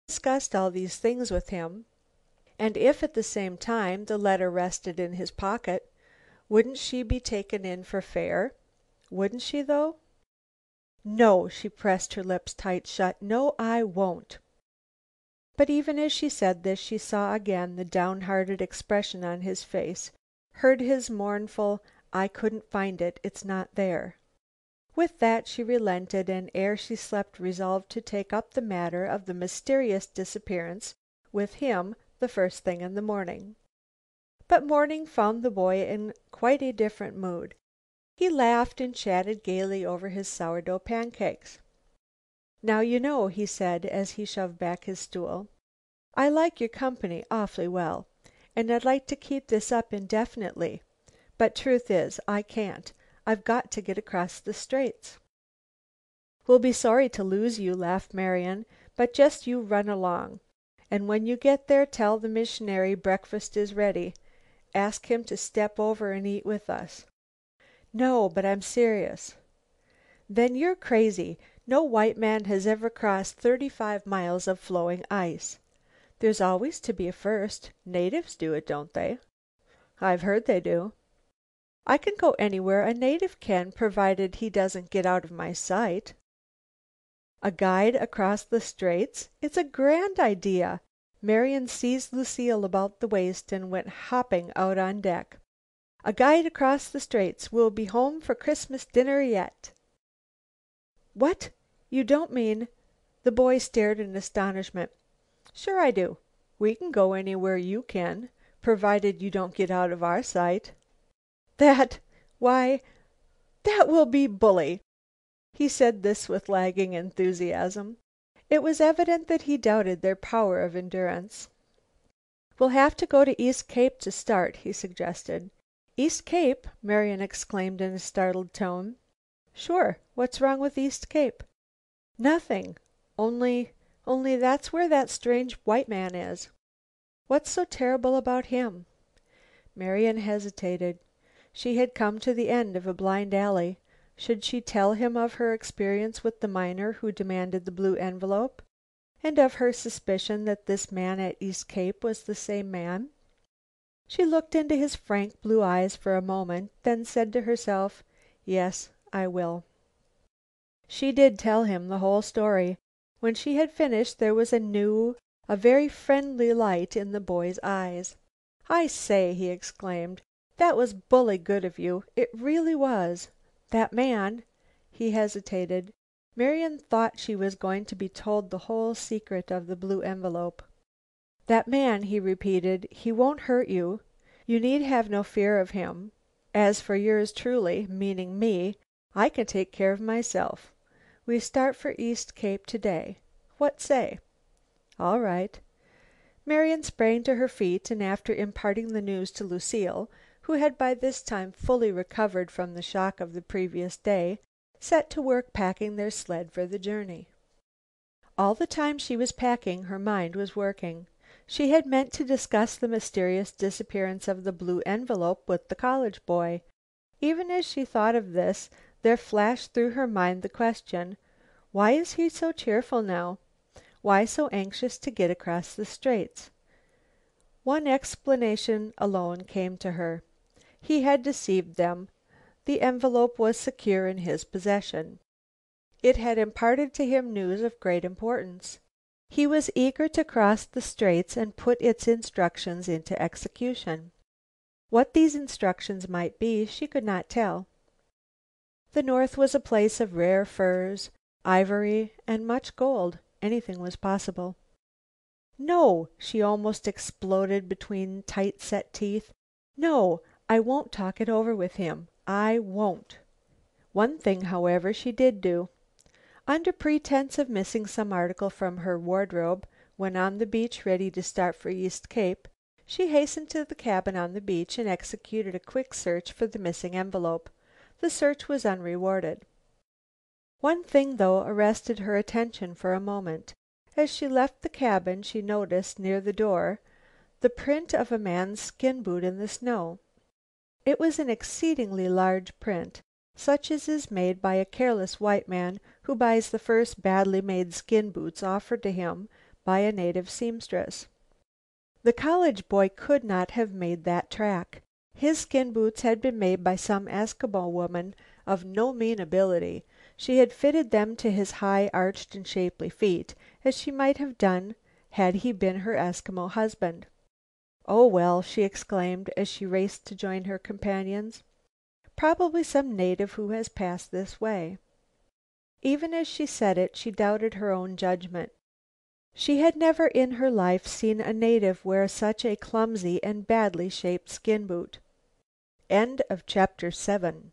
discussed all these things with him, and if at the same time the letter rested in his pocket, wouldn't she be taken in for fair? Wouldn't she, though? No, she pressed her lips tight shut. No, I won't. But even as she said this, she saw again the downhearted expression on his face, heard his mournful, "I couldn't find it. It's not there." With that she relented, and ere she slept resolved to take up the matter of the mysterious disappearance with him the first thing in the morning. But morning found the boy in quite a different mood. He laughed and chatted gaily over his sourdough pancakes. "Now you know," he said, as he shoved back his stool, "I like your company awfully well, and I'd like to keep this up indefinitely. But truth is, I can't. I've got to get across the Straits." "We'll be sorry to lose you," laughed Marian, "but just you run along. And when you get there tell the missionary breakfast is ready. Ask him to step over and eat with us." "No, but I'm serious." "Then you're crazy. No white man has ever crossed 35 miles of flowing ice." "There's always to be a first. Natives do it, don't they?" "I've heard they do." "I can go anywhere a native can, provided he doesn't get out of my sight." "A guide across the Straits? It's a grand idea." Marian seized Lucile about the waist and went hopping out on deck. "A guide across the Straits. We'll be home for Christmas dinner yet." "What? You don't mean—" The boy stared in astonishment. "Sure I do. We can go anywhere you can, provided you don't get out of our sight." "That why, that will be bully." He said this with lagging enthusiasm. It was evident that he doubted their power of endurance. "We'll have to go to East Cape to start," he suggested. "East Cape!" Marian exclaimed in a startled tone. "Sure. What's wrong with East Cape?" "Nothing. Only that's where that strange white man is." "What's so terrible about him?" Marian hesitated. She had come to the end of a blind alley. Should she tell him of her experience with the miner who demanded the blue envelope, and of her suspicion that this man at East Cape was the same man? She looked into his frank blue eyes for a moment, then said to herself, "Yes, I will." She did tell him the whole story. When she had finished there was a new, a very friendly light in the boy's eyes. "I say," he exclaimed, "that was bully good of you. It really was. That man—" He hesitated. Marian thought she was going to be told the whole secret of the blue envelope. "That man," he repeated, "he won't hurt you. You need have no fear of him. As for yours truly, meaning me, I can take care of myself. We start for East Cape today. What say?" "All right." Marian sprang to her feet, and after imparting the news to Lucile, who had by this time fully recovered from the shock of the previous day, set to work packing their sled for the journey. All the time she was packing her mind was working. She had meant to discuss the mysterious disappearance of the blue envelope with the college boy. Even as she thought of this, there flashed through her mind the question, why is he so cheerful now? Why so anxious to get across the Straits? One explanation alone came to her. He had deceived them. The envelope was secure in his possession. It had imparted to him news of great importance. He was eager to cross the Straits and put its instructions into execution. What these instructions might be, she could not tell. The North was a place of rare furs, ivory and much gold. Anything was possible. "No!" she almost exploded between tight set teeth. "No! I won't talk it over with him. I won't." One thing, however, she did do. Under pretense of missing some article from her wardrobe, when on the beach ready to start for East Cape, she hastened to the cabin on the beach and executed a quick search for the missing envelope. The search was unrewarded. One thing, though, arrested her attention for a moment. As she left the cabin she noticed, near the door, the print of a man's skin boot in the snow. It was an exceedingly large print, such as is made by a careless white man who buys the first badly made skin boots offered to him by a native seamstress. The college boy could not have made that track. His skin boots had been made by some Eskimo woman of no mean ability. She had fitted them to his high, arched and shapely feet, as she might have done had he been her Eskimo husband. "Oh, well," she exclaimed as she raced to join her companions, "probably some native who has passed this way." Even as she said it, she doubted her own judgment. She had never in her life seen a native wear such a clumsy and badly shaped skin boot. CHAPTER 8